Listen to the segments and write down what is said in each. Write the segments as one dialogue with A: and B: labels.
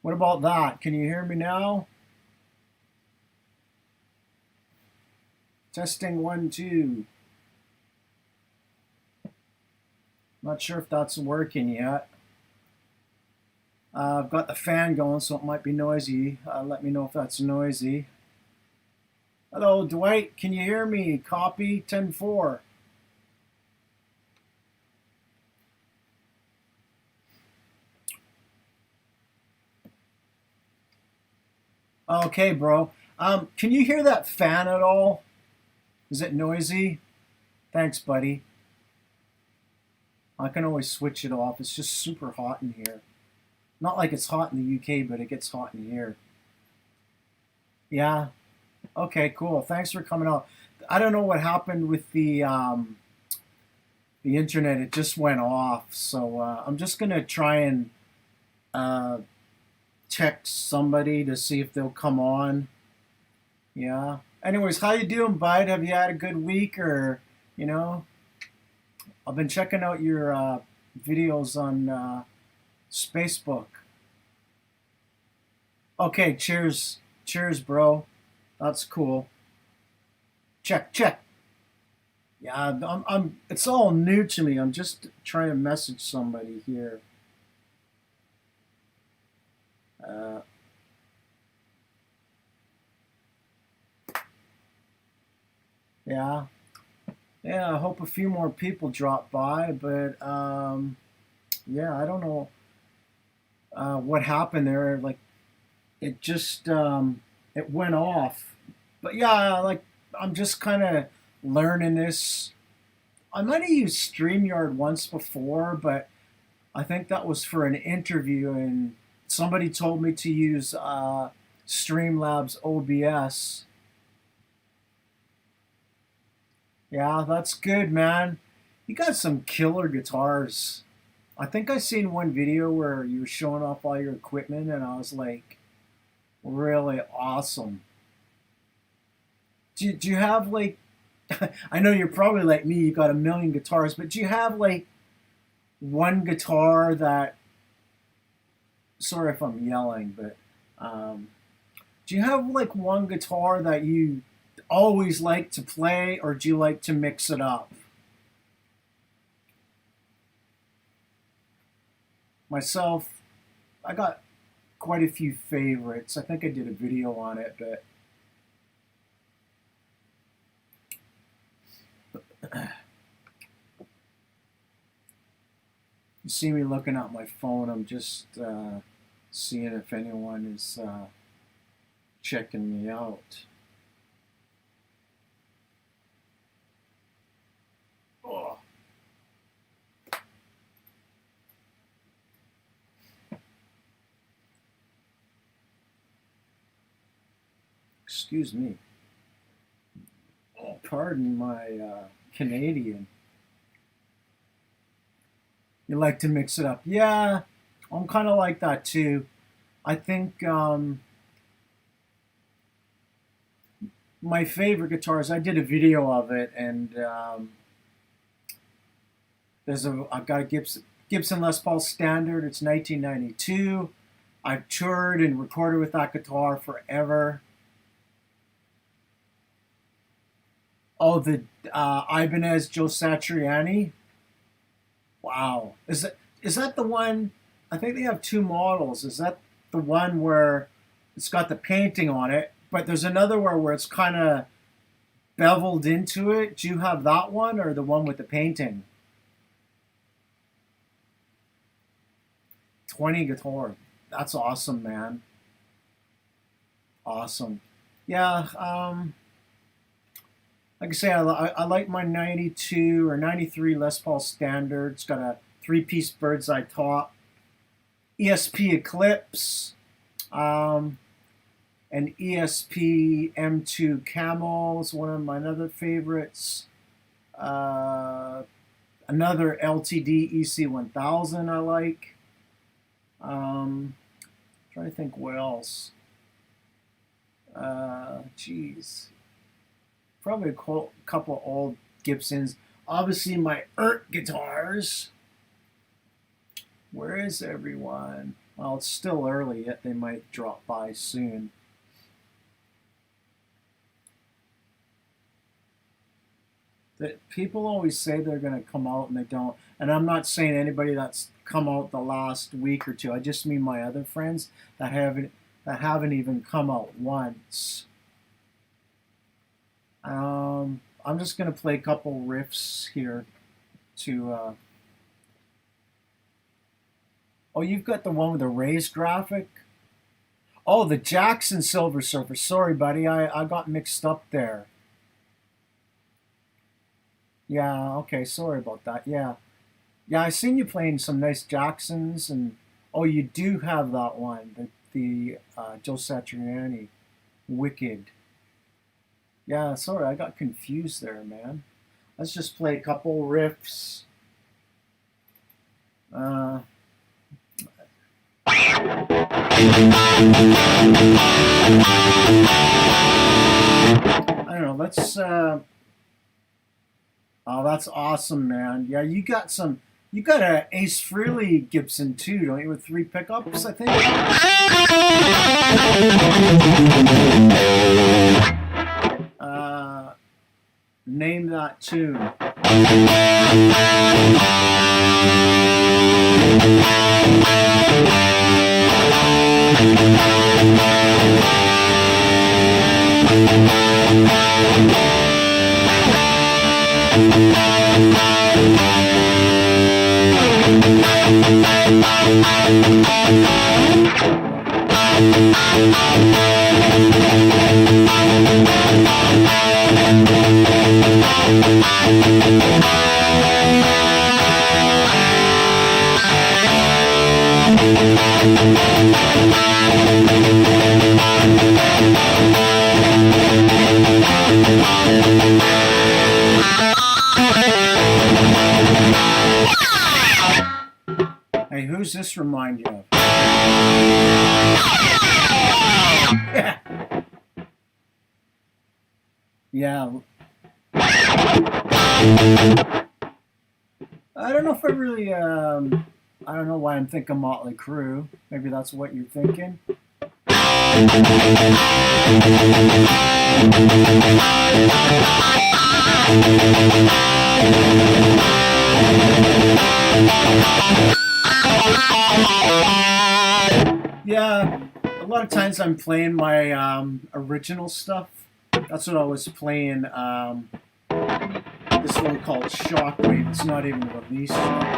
A: What about that? Can you hear me now? Testing 1, 2. Not sure if that's working yet. I've got the fan going, so it might be noisy. Let me know if that's noisy. Hello, Dwight. Can you hear me? Copy 10-4. Okay, bro. Can you hear that fan at all? Is it noisy? Thanks, buddy. I can always switch it off. It's just super hot in here. Not like it's hot in the UK, but it gets hot in here. Yeah. Okay, cool. Thanks for coming out. I don't know what happened with the internet. It just went off. So I'm just gonna try and uh, text somebody to see if they'll come on. Yeah. Anyways, how you doing, bud? Have you had a good week, or you know? I've been checking out your videos on Facebook. Okay, cheers, cheers, bro. That's cool. Check, check. Yeah, I'm. It's all new to me. I'm just trying to message somebody here. Uh, yeah, yeah. I hope a few more people drop by, but yeah, I don't know what happened there. Like it just it went off. But yeah, like I'm just kind of learning this. I might have used StreamYard once before, but I think that was for an interview, and somebody told me to use Streamlabs OBS. Yeah, that's good, man. You got some killer guitars. I think I seen one video where you were showing off all your equipment, and I was like, really awesome. Do you have like, I know you're probably like me, you got a million guitars, but do you have like one guitar that, sorry if I'm yelling, but do you have like one guitar that you always like to play, or do you like to mix it up? Myself, I got quite a few favorites. I think I did a video on it, but you see me looking at my phone. I'm just seeing if anyone is checking me out. Oh, excuse me. Oh, pardon my Canadian. You like to mix it up. Yeah, I'm kind of like that too. I think my favorite guitars, I did a video of it, and I've got a Gibson Les Paul Standard. It's 1992. I've toured and recorded with that guitar forever. Oh, the Ibanez Joe Satriani. Wow, is that the one? I think they have two models. Is that the one where it's got the painting on it, but there's another where it's kind of beveled into it? Do you have that one or the one with the painting? 20 guitar. That's awesome, man. Awesome. Yeah, like I say, I like my 92 or 93 Les Paul Standard. It's got a three-piece bird's eye top. ESP Eclipse. An ESP M2 Camel is one of my other favorites. Another LTD EC1000 I like. Trying to think what else. Geez. Probably a couple old Gibsons. Obviously my guitars. Where is everyone? Well, it's still early yet. They might drop by soon. People always say they're going to come out and they don't. And I'm not saying anybody that's come out the last week or two. I just mean my other friends that haven't even come out once. I'm just going to play a couple riffs here to... Oh, you've got the one with the raised graphic? Oh, the Jackson Silver Surfer. Sorry, buddy. I got mixed up there. Yeah, okay. Sorry about that. Yeah. Yeah, I seen you playing some nice Jacksons. And oh, you do have that one. The Joe Satriani. Wicked. Yeah, sorry. I got confused there, man. Let's just play a couple riffs. I don't know, let's oh, that's awesome, man. Yeah, you got a Ace Frehley Gibson too, don't you, with 3 pickups, I think? Name that tune. Hey, who's this remind you of? Yeah. Yeah. I don't know if I really, I don't know why I'm thinking Motley Crue. Maybe that's what you're thinking. Yeah, a lot of times I'm playing my original stuff. That's what I was playing. This one called Shockwave. It's not even released yet.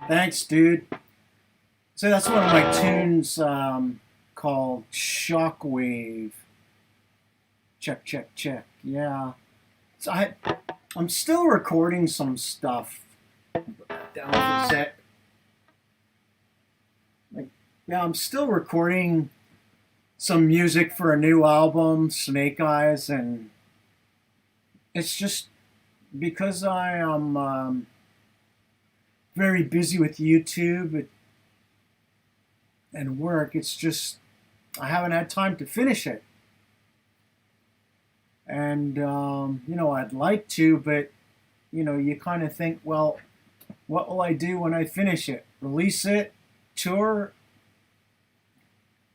A: Thanks, dude. So that's one of my tunes called Shockwave. Check, check, check. Yeah. So I'm still recording some stuff down the set. Yeah, I'm still recording some music for a new album, Snake Eyes, and it's just because I am very busy with YouTube and work. It's just I haven't had time to finish it, and I'd like to, but you kind of think, well, what will I do when I finish it? Release it? Tour?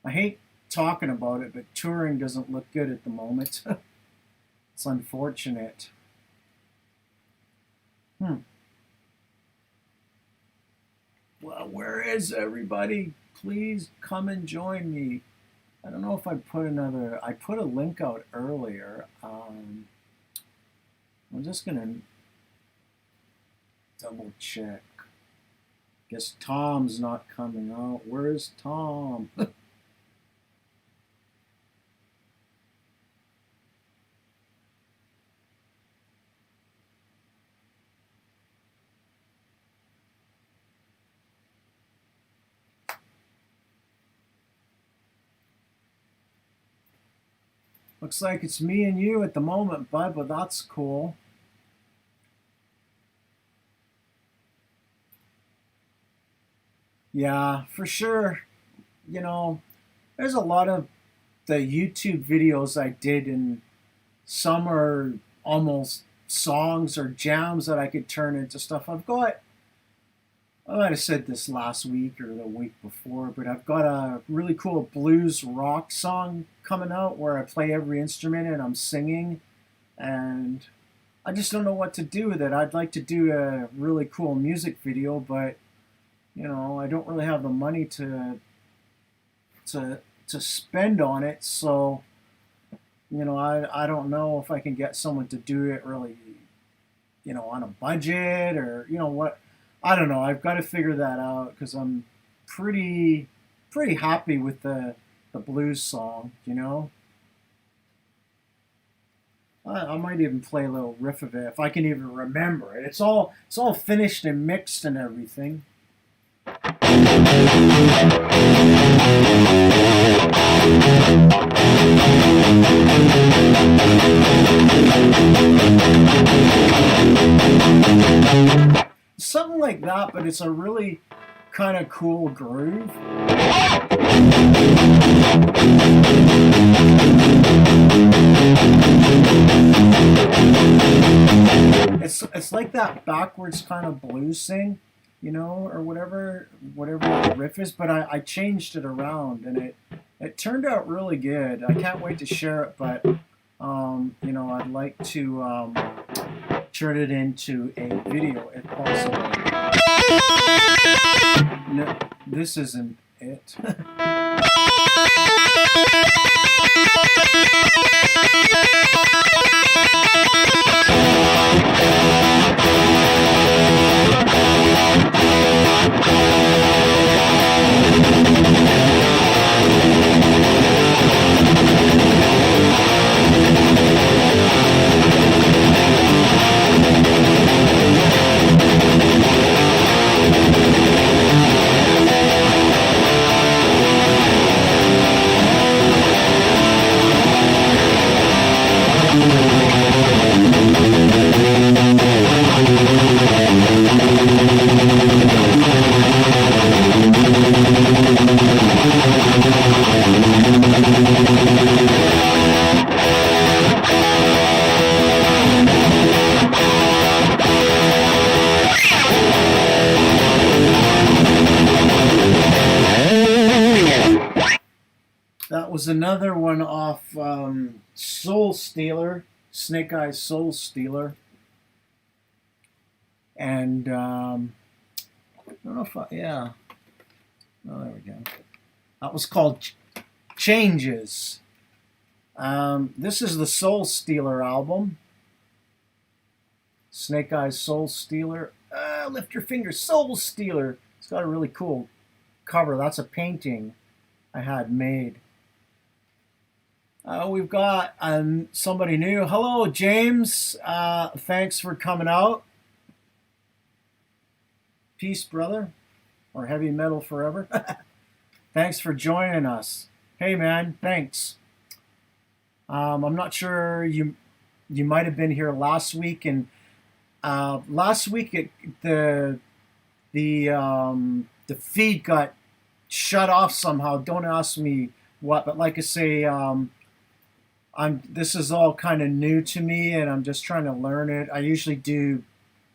A: I hate talking about it, but touring doesn't look good at the moment. It's unfortunate. Well, where is everybody? Please come and join me. I don't know if I put a link out earlier. I'm just gonna double check. Guess Tom's not coming out. Where's Tom? Looks like it's me and you at the moment, bud, but that's cool. Yeah, for sure. There's a lot of the YouTube videos I did, and some are almost songs or jams that I could turn into stuff. I might have said this last week or the week before, but I've got a really cool blues rock song coming out where I play every instrument and I'm singing, and I just don't know what to do with it. I'd like to do a really cool music video, but I don't really have the money to spend on it, so I don't know if I can get someone to do it really, on a budget or what. I don't know. I've got to figure that out because I'm pretty happy with the blues song. I might even play a little riff of it if I can even remember it. It's all finished and mixed and everything. Something like that, but it's a really kind of cool groove. It's like that backwards kind of blues thing, or whatever the riff is, but I changed it around and it turned out really good. I can't wait to share it, but I'd like to turn it into a video if possible. No, this isn't it. was another one off Soul Stealer, Snake Eyes Soul Stealer. And I don't know if yeah. Oh, there we go. That was called Changes. This is the Soul Stealer album. Snake Eyes Soul Stealer. Lift your finger, Soul Stealer. It's got a really cool cover. That's a painting I had made. We've got somebody new. Hello, James. Thanks for coming out. Peace, brother. Or heavy metal forever. Thanks for joining us. Hey, man. Thanks. I'm not sure you might have been here last week, and last week the feed got shut off somehow. Don't ask me what, but like I say, this is all kind of new to me, and I'm just trying to learn it. I usually do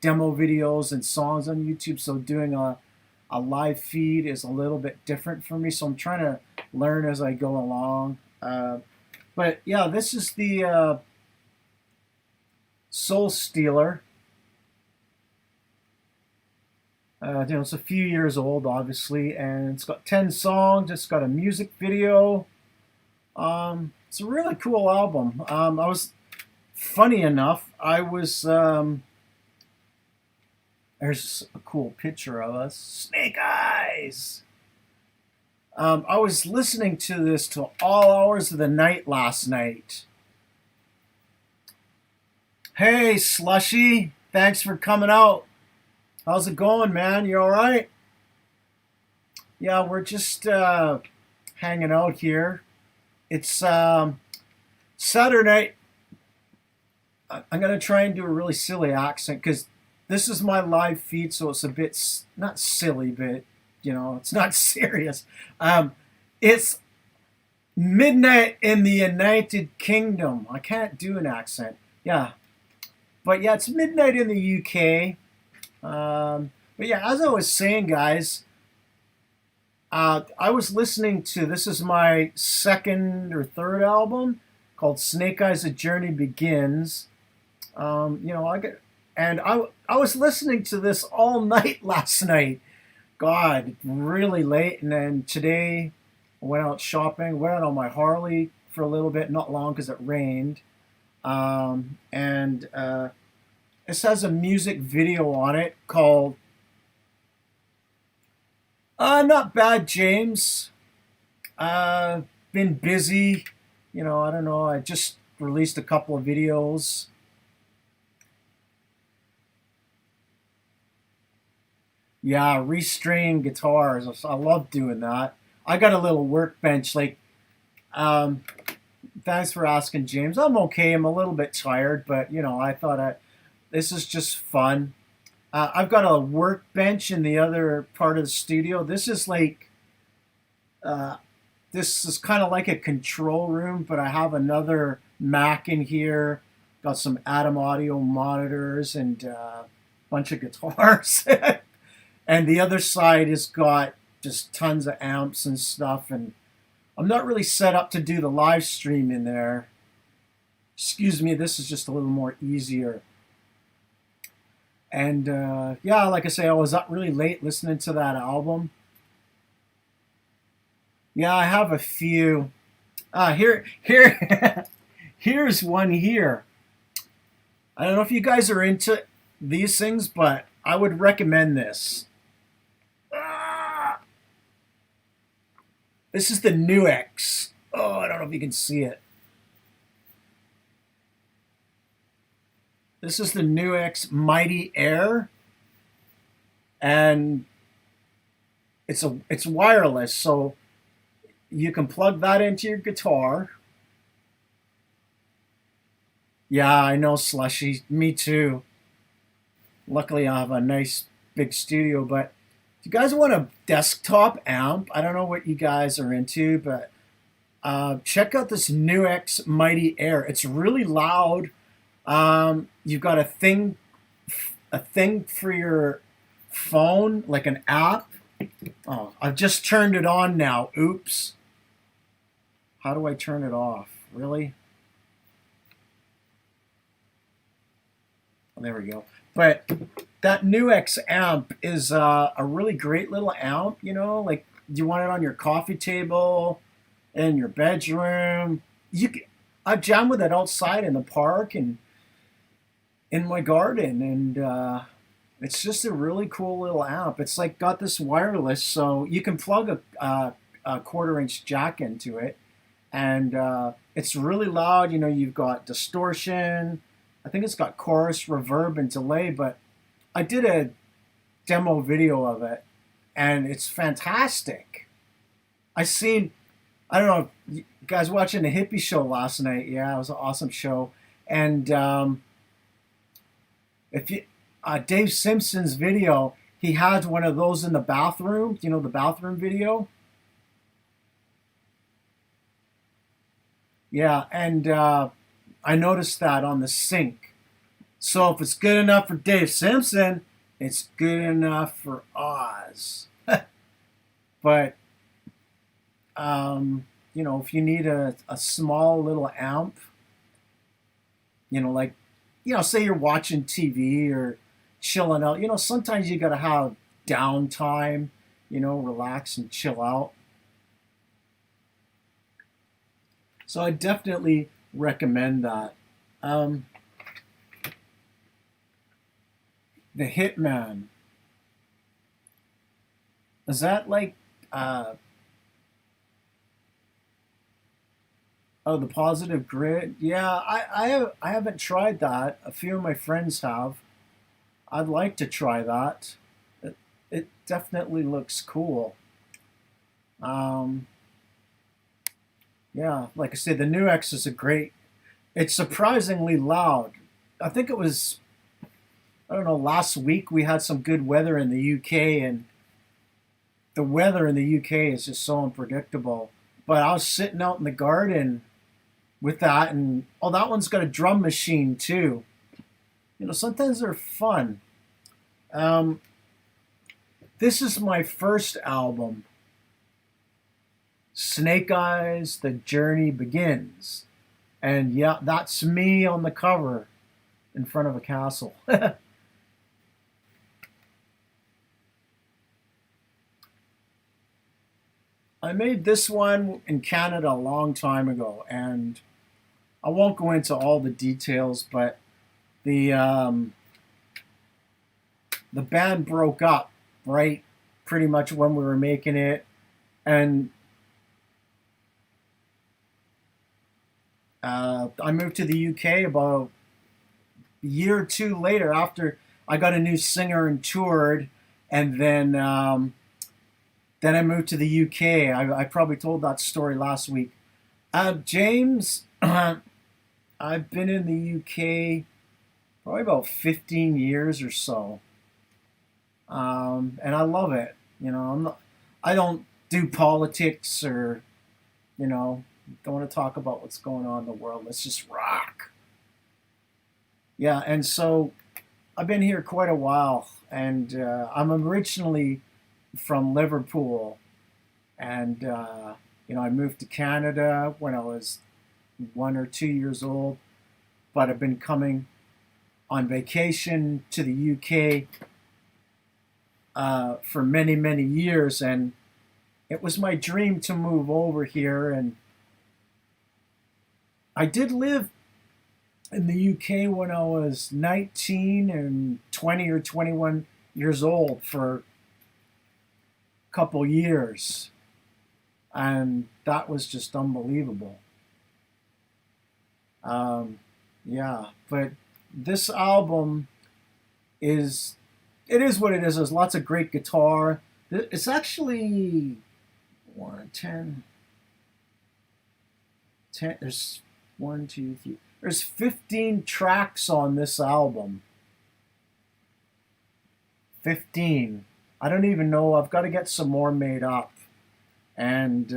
A: demo videos and songs on YouTube, so doing a live feed is a little bit different for me. So I'm trying to learn as I go along. But yeah, this is the Soul Stealer. It's a few years old, obviously, and it's got 10 songs. It's got a music video. It's a really cool album. Funny enough, there's a cool picture of us. Snake Eyes! I was listening to this till all hours of the night last night. Hey, Slushy! Thanks for coming out. How's it going, man? You all right? Yeah, we're just hanging out here. It's Saturday night. I'm going to try and do a really silly accent because this is my live feed, so it's a bit, not silly, but, it's not serious. It's midnight in the United Kingdom. I can't do an accent. Yeah. But yeah, it's midnight in the UK. But yeah, as I was saying, guys, I was listening to, this is my second or third album called Snake Eyes, A Journey Begins. I was listening to this all night last night. God, really late. And then today I went out shopping, went out on my Harley for a little bit, not long because it rained. This has a music video on it called Not Bad, James. Been busy. I don't know. I just released a couple of videos. Yeah, restringing guitars. I love doing that. I got a little workbench. Thanks for asking, James. I'm okay. I'm a little bit tired, but I thought this is just fun. I've got a workbench in the other part of the studio. This is kind of like a control room, but I have another Mac in here. Got some Atom Audio monitors and a bunch of guitars. And the other side has got just tons of amps and stuff. And I'm not really set up to do the live stream in there. Excuse me, this is just a little more easier. And yeah, like I say, I was up really late listening to that album. Yeah, I have a few. Here's one here. I don't know if you guys are into these things, but I would recommend this. This is the Nuix. Oh, I don't know if you can see it. This is the Nuix Mighty Air, and it's wireless, so you can plug that into your guitar. Yeah, I know, Slushy. Me too. Luckily, I have a nice big studio, but if you guys want a desktop amp, I don't know what you guys are into, but check out this Nuix Mighty Air. It's really loud. You've got a thing for your phone, like an app. Oh, I've just turned it on now. Oops. How do I turn it off? Really? Oh, there we go. But that NUX amp is a really great little amp. Like you want it on your coffee table, in your bedroom. I jam with it outside in the park and in my garden, and it's just a really cool little amp. It's like got this wireless, so you can plug a quarter-inch jack into it, and it's really loud. You've got distortion. I think it's got chorus, reverb, and delay. But I did a demo video of it, and it's fantastic. I seen, I don't know, you guys watching the hippie show last night. Yeah, it was an awesome show. And if you Dave Simpson's video, he had one of those in the bathroom. The bathroom video. Yeah, and I noticed that on the sink. So if it's good enough for Dave Simpson, it's good enough for Oz. But if you need a small little amp, like, say you're watching TV or chilling out, sometimes you got to have downtime, relax and chill out. So I definitely recommend that. The Hitman. Is that like oh, the Positive Grid? Yeah, I haven't tried that. A few of my friends have. I'd like to try that. It definitely looks cool. Yeah, like I said, the NUX is a great. It's surprisingly loud. I think it was, I don't know, last week we had some good weather in the UK, and the weather in the UK is just so unpredictable. But I was sitting out in the garden with that, and oh, that one's got a drum machine too. Sometimes they're fun. This is my first album, Snake Eyes, The Journey Begins. And yeah, that's me on the cover in front of a castle. I made this one in Canada a long time ago, and I won't go into all the details, but the band broke up right pretty much when we were making it, and I moved to the UK about a year or two later after I got a new singer and toured, and then I moved to the UK. I probably told that story last week. James, I've been in the UK probably about 15 years or so, and I love it. I don't do politics or, don't want to talk about what's going on in the world. Let's just rock. Yeah, and so I've been here quite a while, and I'm originally from Liverpool, and I moved to Canada when I was 1 or 2 years old, but I've been coming on vacation to the UK for many, many years, and it was my dream to move over here. And I did live in the UK when I was 19 and 20 or 21 years old for a couple years, and that was just unbelievable. Yeah, but this album it is what it is. There's lots of great guitar. It's actually 10. There's 1, 2, 3. There's 15 tracks on this album. 15. I don't even know. I've got to get some more made up. And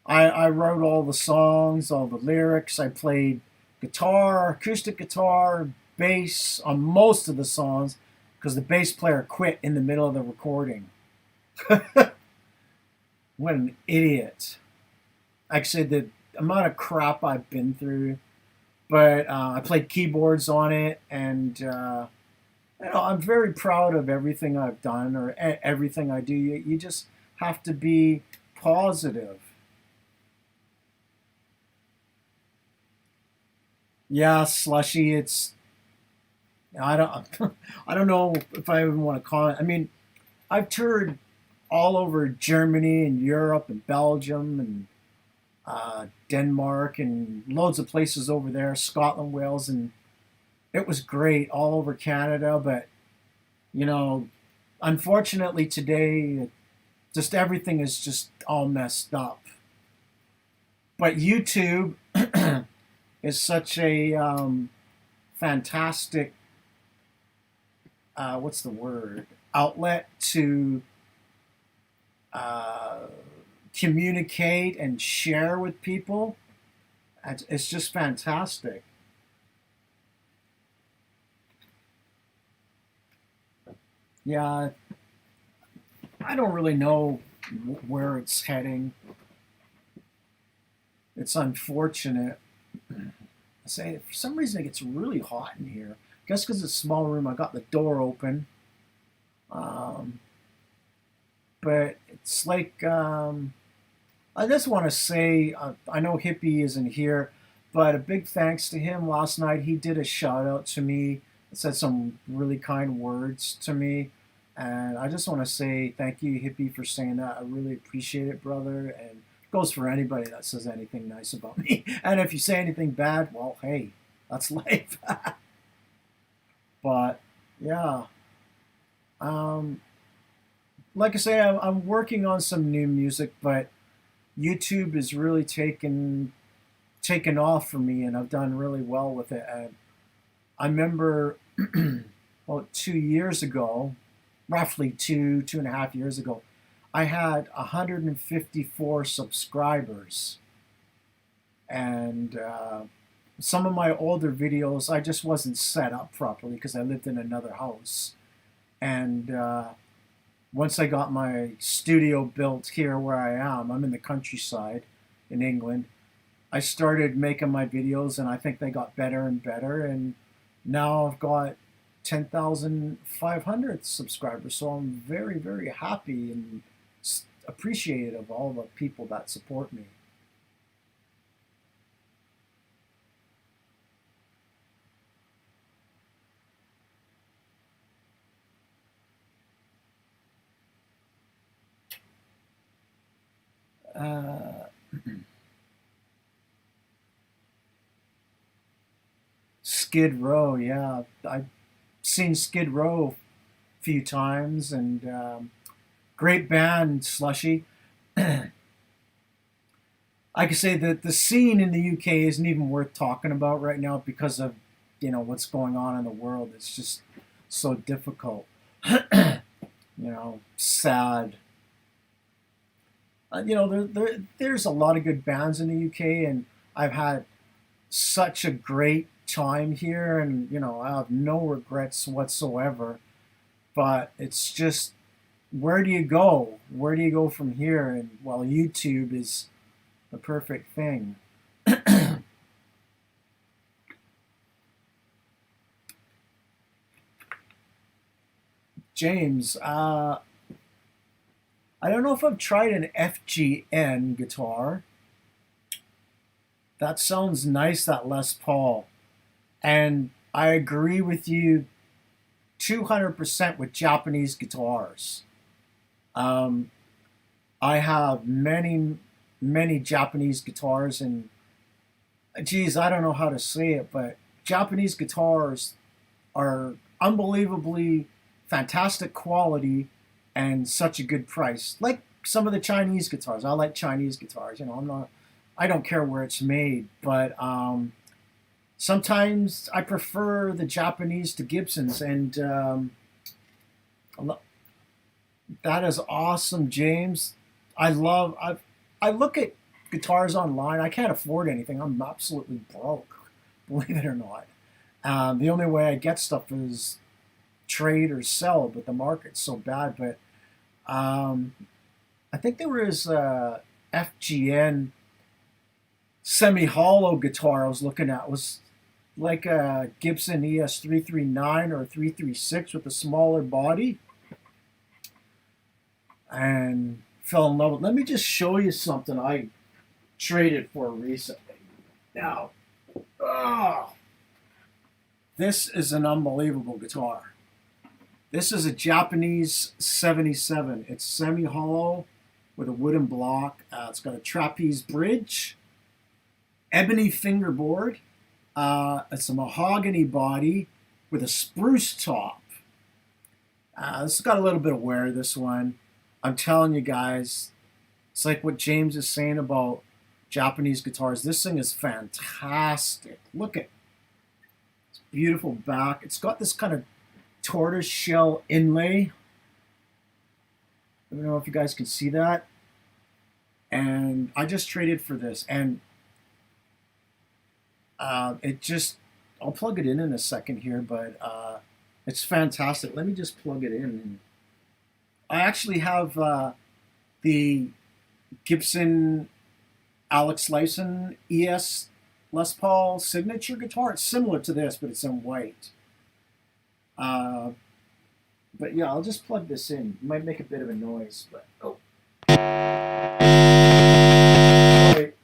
A: I wrote all the songs, all the lyrics. I played guitar, acoustic guitar, bass on most of the songs because the bass player quit in the middle of the recording. What an idiot. like I said, the amount of crap I've been through, but I played keyboards on it, and I'm very proud of everything I've done or everything I do. You just have to be positive. Yeah, slushy. I don't I don't know if I even want to call it. I mean, I've toured all over Germany and Europe and Belgium and Denmark and loads of places over there, Scotland, Wales, and it was great all over Canada. But you know, unfortunately today, just everything is just all messed up. But YouTube is such a fantastic what's the word outlet to uh, communicate and share with people. It's just fantastic. Yeah, I don't really know where it's heading. It's unfortunate. I say for some reason it gets really hot in here. I guess because it's a small room, I got the door open. Um, but it's like I just want to say I know Hippie isn't here, but a big thanks to him last night. He did a shout out to me, said some really kind words to me, and I just want to say thank you, Hippie, for saying that. I really appreciate it, brother, and it goes for anybody that says anything nice about me. And if you say anything bad, well, hey, that's life. But yeah, um, like I say, I'm working on some new music, but YouTube is really taken off for me, and I've done really well with it. And I remember, well, 2 years ago, roughly two and a half years ago, I had 154 subscribers, and some of my older videos I just wasn't set up properly because I lived in another house, and once I got my studio built here where I am, I'm in the countryside in England. I started making my videos, and I think they got better and better. And now I've got 10,500 subscribers. So I'm very, very happy and appreciative of all the people that support me. Uh, Skid Row, yeah. I've seen Skid Row a few times, and great band, Slushy. I could say that the scene in the UK isn't even worth talking about right now because of what's going on in the world. It's just so difficult. Sad. There's a lot of good bands in the UK, and I've had such a great time here, and I have no regrets whatsoever. But it's just, where do you go? Where do you go from here? And well, YouTube is the perfect thing. James, I don't know if I've tried an FGN guitar. That sounds nice, that Les Paul. And I agree with you 200% with Japanese guitars. Um, I have many, many Japanese guitars, and geez, I don't know how to say it, but Japanese guitars are unbelievably fantastic quality and such a good price. Like some of the Chinese guitars. I like Chinese guitars. I don't care where it's made, but sometimes I prefer the Japanese to Gibsons, and that is awesome, James. I look at guitars online. I can't afford anything. I'm absolutely broke, believe it or not. The only way I get stuff is trade or sell, but the market's so bad. But um, I think there was FGN. semi-hollow guitar I was looking at was like a Gibson ES 339 or 336 with a smaller body, and fell in love with. Let me just show you something I traded for recently. Now, oh, this is an unbelievable guitar. This is a Japanese 77. It's semi-hollow with a wooden block. It's got a trapeze bridge, ebony fingerboard. It's a mahogany body with a spruce top. This has got a little bit of wear, this one. I'm telling you guys, it's like what James is saying about Japanese guitars. This thing is fantastic. Look at it's beautiful back. It's got this kind of tortoise shell inlay. I don't know if you guys can see that. And I just traded for this. And it just, I'll plug it in a second here, but it's fantastic. Let me just plug it in. I actually have the Gibson Alex Lyson ES Les Paul signature guitar. It's similar to this, but it's in white. But yeah, I'll just plug this in. It might make a bit of a noise, but oh. Wait.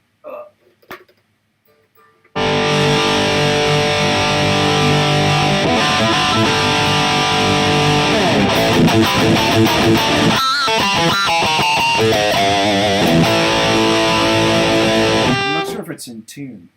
A: I'm not sure if it's in tune.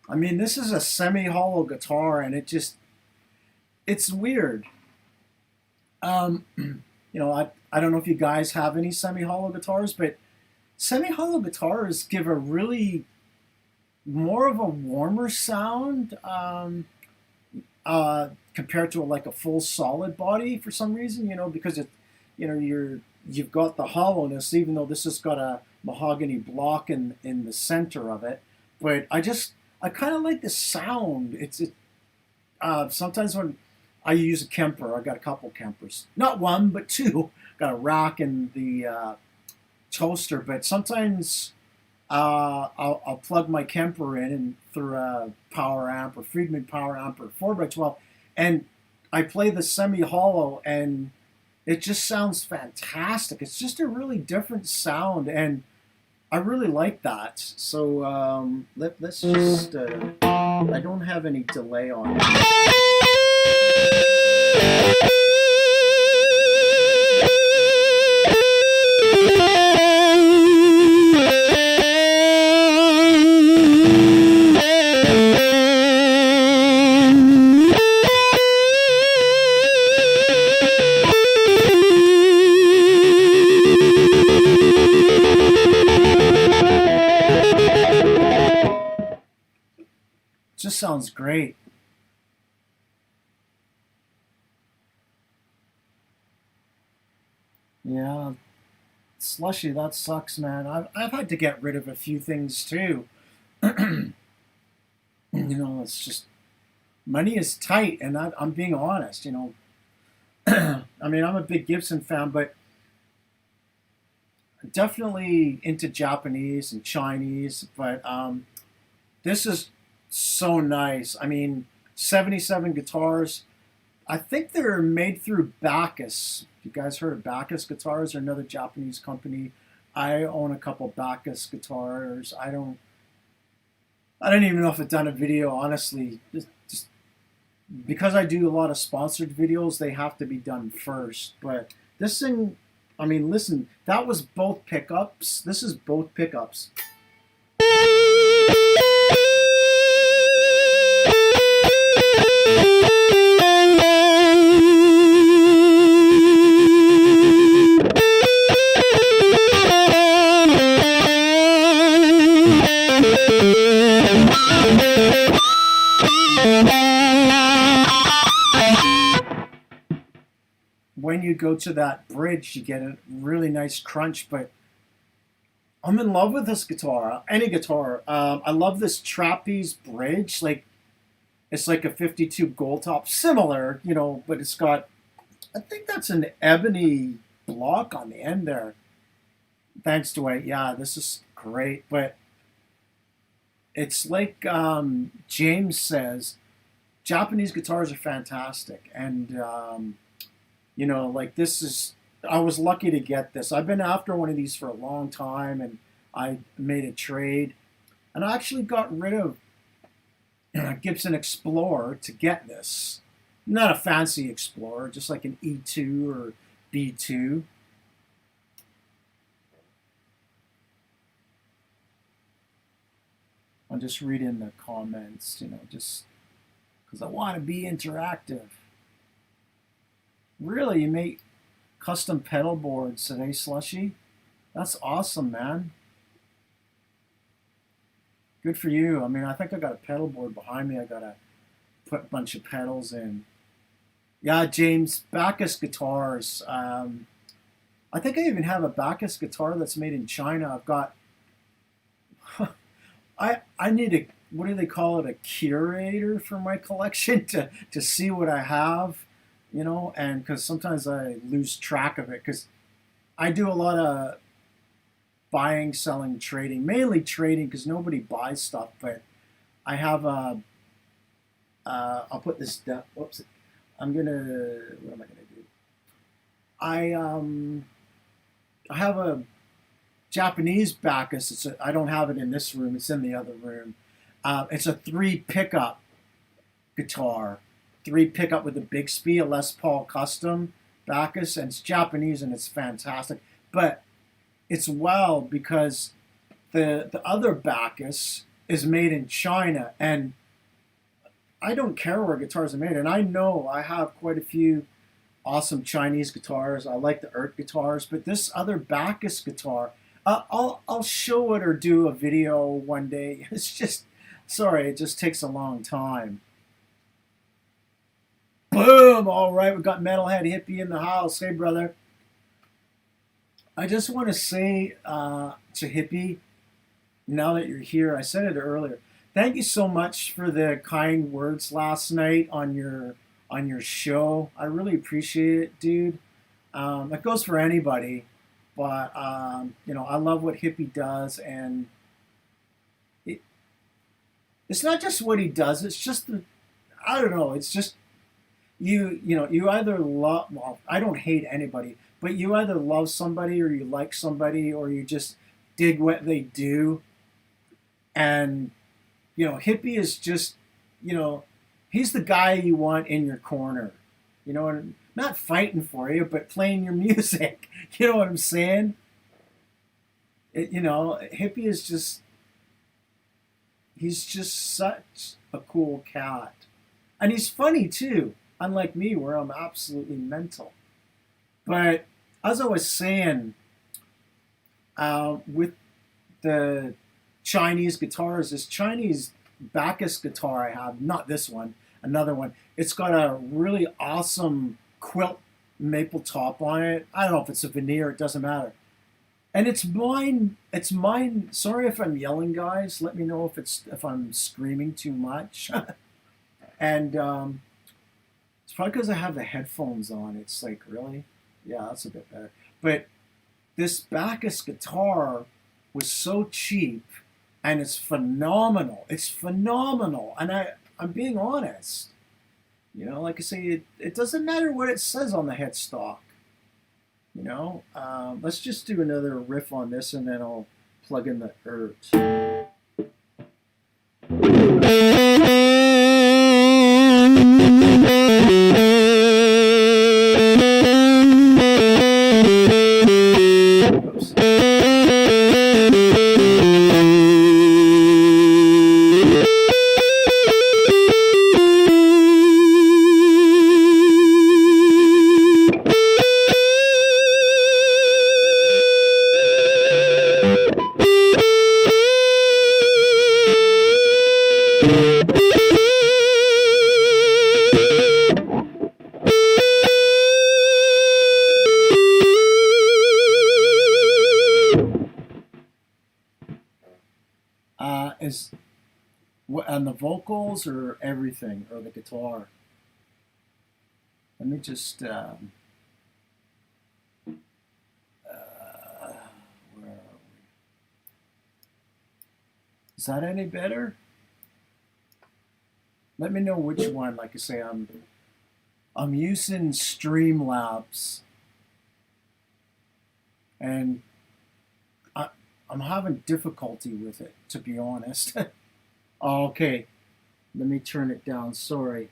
A: I mean, this is a semi-hollow guitar, and it's weird. You know, I don't know if you guys have any semi-hollow guitars, but semi-hollow guitars give a really more of a warmer sound compared to like a full solid body for some reason, you know, because it, you know, you've got the hollowness, even though this has got a mahogany block in the center of it. But I kind of like the sound. Sometimes when I use a Kemper, I got a couple Kempers, not one but two. Got a rack and the toaster, but sometimes I'll plug my Kemper in and through a power amp or Friedman power amp or 4x12, and I play the semi-hollow, and it just sounds fantastic. It's just a really different sound, and I really like that. So let's just, I don't have any delay on it. Just sounds great. Yeah, Slushy, that sucks, man. I've had to get rid of a few things too. You know, it's just money is tight, and I'm being honest. You know, I mean, I'm a big Gibson fan, but definitely into Japanese and Chinese. But this is so nice. I mean, 77 guitars. I think they're made through Bacchus. You guys heard of Bacchus guitars? They're another Japanese company. I own a couple Bacchus guitars. I don't even know if I've done a video, honestly. Just because I do a lot of sponsored videos, they have to be done first. But this thing, I mean, listen, that was both pickups. This is both pickups. you go to that bridge, you get a really nice crunch. But I'm in love with this guitar. Any guitar. I love this trapeze bridge. Like it's like a 52 gold top, similar, but it's got. I think that's an ebony block on the end there. Thanks, Dwight. Yeah, this is great. But it's like James says, Japanese guitars are fantastic, and like this is. I was lucky to get this. I've been after one of these for a long time, and I made a trade, and I actually got rid of Gibson Explorer to get this. Not a fancy Explorer, just like an E2 or B2. I'll just read in the comments, just because I want to be interactive. Really, you make custom pedal boards today, Slushy? That's awesome, man. Good for you. I mean, I think I got a pedal board behind me. I got to put a bunch of pedals in. Yeah, James, Bacchus guitars. I think I even have a Bacchus guitar that's made in China. I've got. I need a, what do they call it, a curator for my collection to see what I have, and because sometimes I lose track of it because I do a lot of buying, selling, trading, mainly trading because nobody buys stuff, but I have a, I'll put this down, whoops, what am I gonna do? I have a Japanese Bacchus. I don't have it in this room. It's in the other room. It's a 3 pickup guitar, 3 pickup with a Bixby, a Les Paul custom Bacchus, and it's Japanese and it's fantastic. But it's wild because the other Bacchus is made in China, and I don't care where guitars are made. And I know I have quite a few awesome Chinese guitars. I like the Ert guitars, but this other Bacchus guitar. I'll show it or do a video one day. It's just, sorry, it just takes a long time. Boom! All right, we got Metalhead Hippie in the house. Hey, brother. I just want to say to Hippie, now that you're here, I said it earlier. Thank you so much for the kind words last night on your show. I really appreciate it, dude. It goes for anybody. But, I love what Hippie does, and it's not just what he does, it's just, I don't know, it's just, you either love, well, I don't hate anybody, but you either love somebody or you like somebody or you just dig what they do, and, Hippie is just, he's the guy you want in your corner, and not fighting for you, but playing your music. You know what I'm saying? Hippie is just, he's just such a cool cat. And he's funny too, unlike me where I'm absolutely mental. But as I was saying, with the Chinese guitars, this Chinese Bacchus guitar I have, not this one, another one, it's got a really awesome quilt maple top on it. I don't know if it's a veneer, it doesn't matter. And it's mine. It's mine. Sorry if I'm yelling, guys. Let me know if I'm screaming too much. And it's probably because I have the headphones on. It's like, really? Yeah, that's a bit better. But this Bacchus guitar was so cheap, and it's phenomenal. It's phenomenal. And I'm being honest. Like I say, it doesn't matter what it says on the headstock. Let's just do another riff on this, and then I'll plug in the Ert. is what on the vocals or everything or the guitar? Let me just. Where are we? Is that any better? Let me know which one. Like I say, I'm using Streamlabs, and I'm having difficulty with it, to be honest. Oh, okay, let me turn it down. Sorry.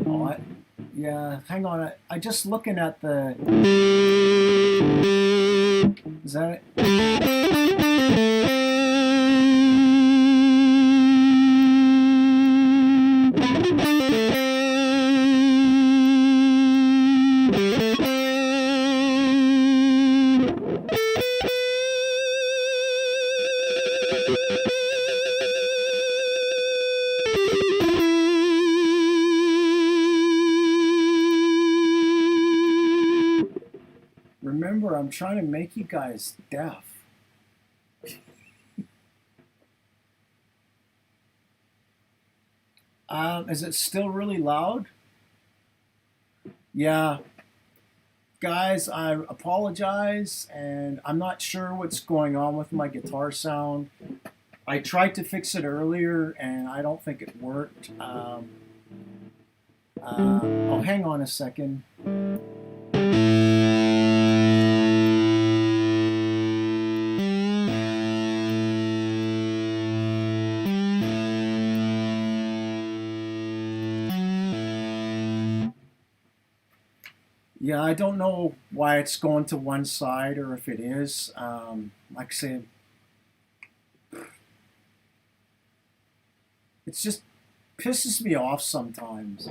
A: Oh, yeah, hang on. I just looking at the. Is that it? Remember, I'm trying to make you guys deaf. Is it still really loud? Yeah, guys, I apologize, and I'm not sure what's going on with my guitar sound. I tried to fix it earlier, and I don't think it worked. Oh, hang on a second. Yeah, I don't know why it's going to one side or if it is. Like I said, it just pisses me off sometimes.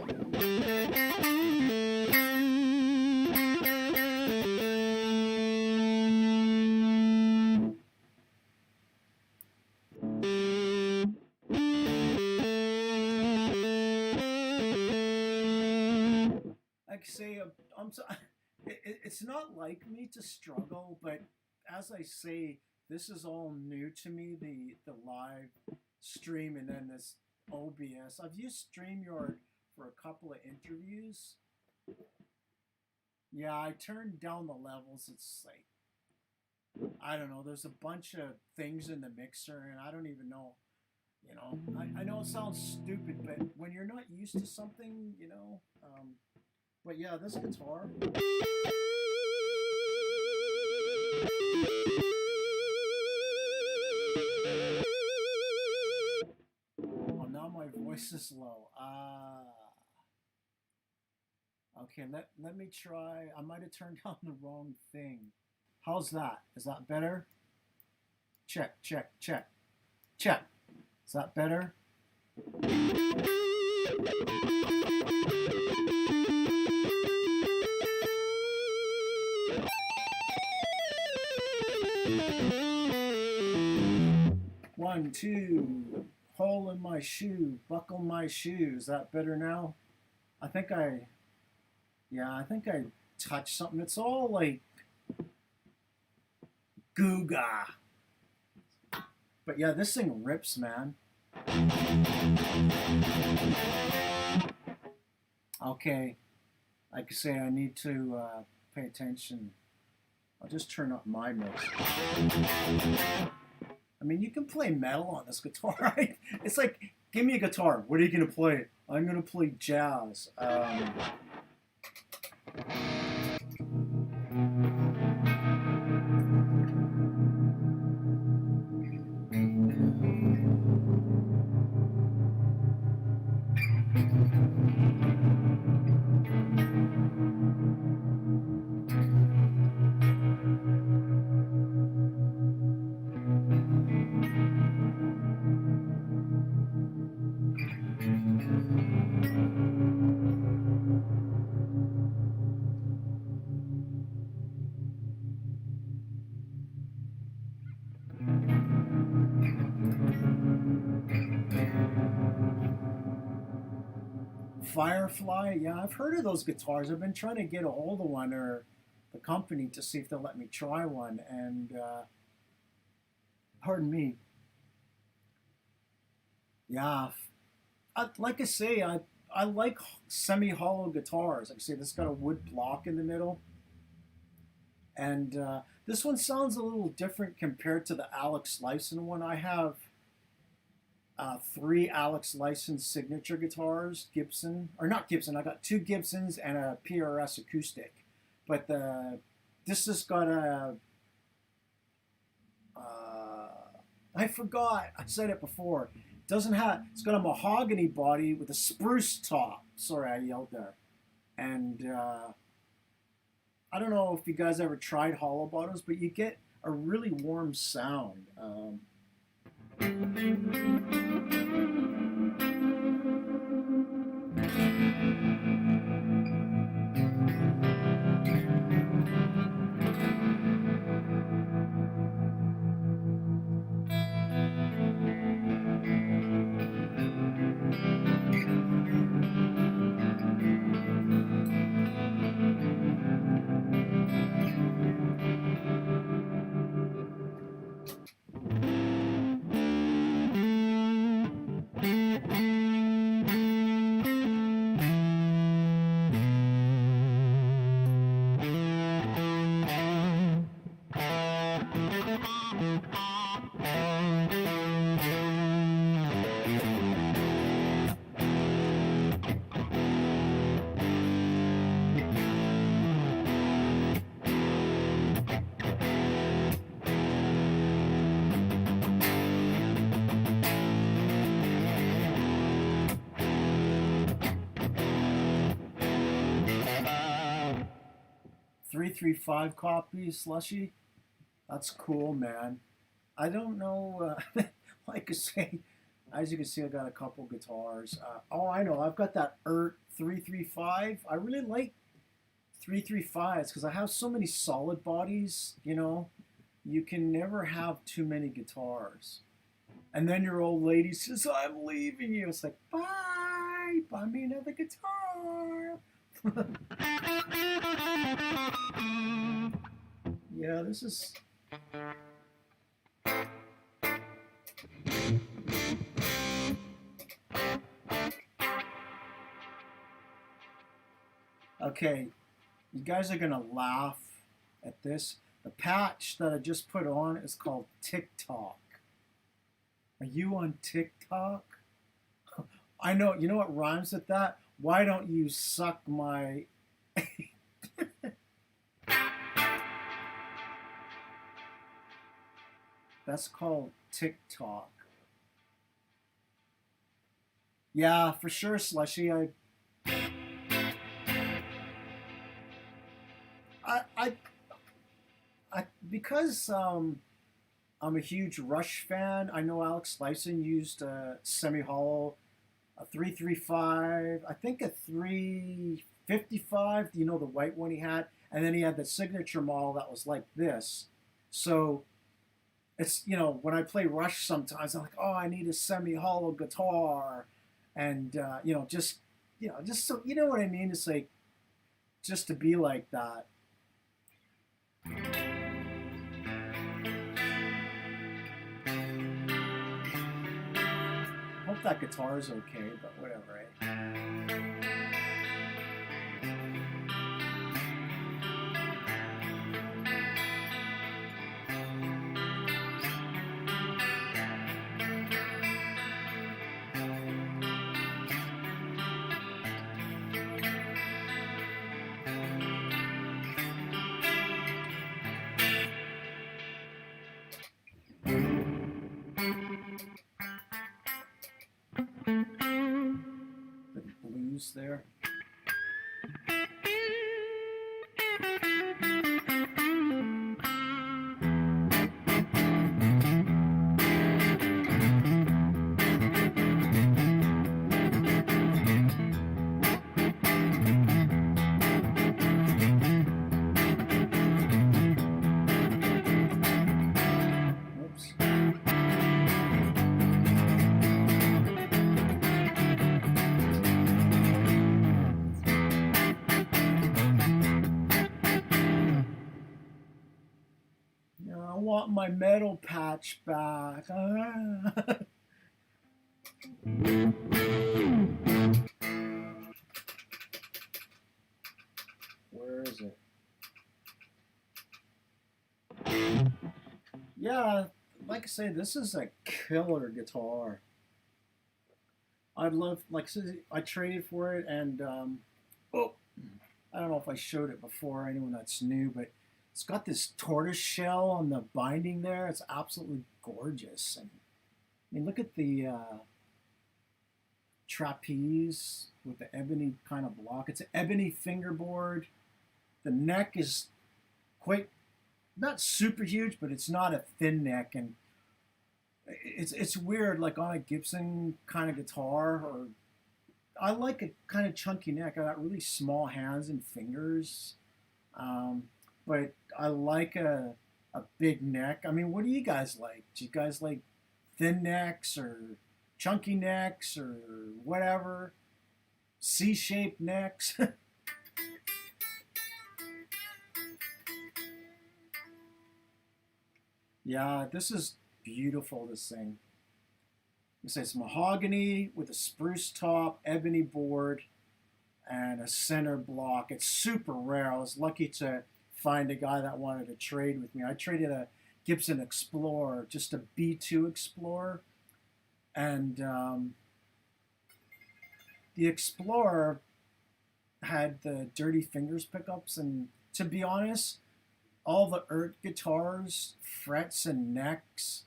A: Like I say, it's not like me to struggle, but as I say, this is all new to me, the live stream and then this OBS. I've used StreamYard for a couple of interviews. Yeah, I turned down the levels. It's like, I don't know, there's a bunch of things in the mixer, and I don't even know. I know it sounds stupid, but when you're not used to something, but yeah, this guitar. Oh, now my voice is low. Okay, let me try. I might have turned on the wrong thing. How's that? Is that better? Check, check, check, check. Is that better? One, two, hole in my shoe, buckle my shoe. Is that better now? I think I touched something. It's all like Googa. But yeah, this thing rips, man. Okay, like I say, I need to pay attention. I'll just turn up my mix. I mean, you can play metal on this guitar, right? It's like, give me a guitar. What are you going to play? I'm going to play jazz. Firefly, yeah, I've heard of those guitars. I've been trying to get a hold of one or the company to see if they'll let me try one. And Pardon me. Yeah, like I say, I like semi-hollow guitars. Like I say, this got a wood block in the middle, and this one sounds a little different compared to the Alex Lyson one. I have three Alex Lyson signature guitars, Gibson or not Gibson. I got two Gibsons and a PRS acoustic, but this has got a I forgot. I said it before. It doesn't have. It's got a mahogany body with a spruce top. Sorry, I yelled there. And I don't know if you guys ever tried hollow bottoms, but you get a really warm sound. 335 copies, Slushy. That's cool, man. I don't know. Like I say, as you can see, I got a couple guitars. Oh, I know. I've got that 335. I really like 335s because I have so many solid bodies. You can never have too many guitars. And then your old lady says, "I'm leaving you." It's like, bye. Buy me another guitar. Yeah, this is. Okay, you guys are gonna laugh at this. The patch that I just put on is called TikTok. Are you on TikTok? I know. You know what rhymes with that? Why don't you suck my... That's called TikTok. Yeah, for sure, Slushy. I because I'm a huge Rush fan. I know Alex Lyson used a semi-hollow, a 335, I think a 355. You know, the white one he had, and then he had the signature model that was like this. So it's when I play Rush, sometimes I'm like, oh, I need a semi-hollow guitar, and just so you know what I mean. It's like just to be like that. Hope that guitar is okay, but whatever, eh? The blues there. want my metal patch back. Ah. Where is it? Yeah, like I say, this is a killer guitar. I'd love, like I said, I traded for it, and oh, I don't know if I showed it before, anyone that's new, but it's got this tortoise shell on the binding there. It's absolutely gorgeous. And I mean, look at the trapeze with the ebony kind of block. It's an ebony fingerboard. The neck is quite not super huge, but it's not a thin neck, and it's weird. Like on a Gibson kind of guitar, or I like a kind of chunky neck. I got really small hands and fingers, but I like a big neck. I mean, what do you guys like? Do you guys like thin necks or chunky necks or whatever? C-shaped necks? Yeah, this is beautiful, this thing. It says mahogany with a spruce top, ebony board, and a center block. It's super rare. I was lucky to find a guy that wanted to trade with me. I traded a Gibson Explorer, just a B2 Explorer, and the Explorer had the Dirty Fingers pickups, and to be honest, all the guitars, frets and necks,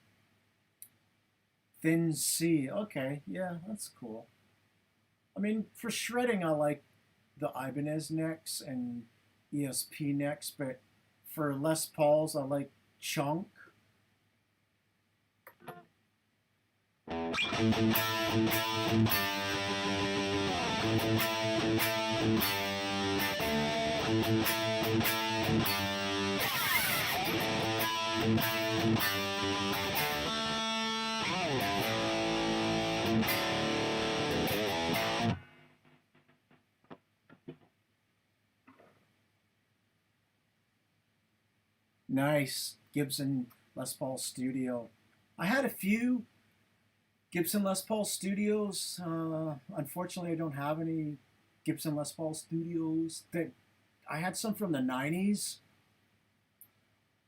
A: thin C. Okay, yeah, that's cool. I mean, for shredding, I like the Ibanez necks and ESP necks, but for Les Pauls, I like Chunk. Nice Gibson Les Paul Studio. I had a few Gibson Les Paul Studios. Unfortunately, I don't have any Gibson Les Paul Studios. I had some from the 90s,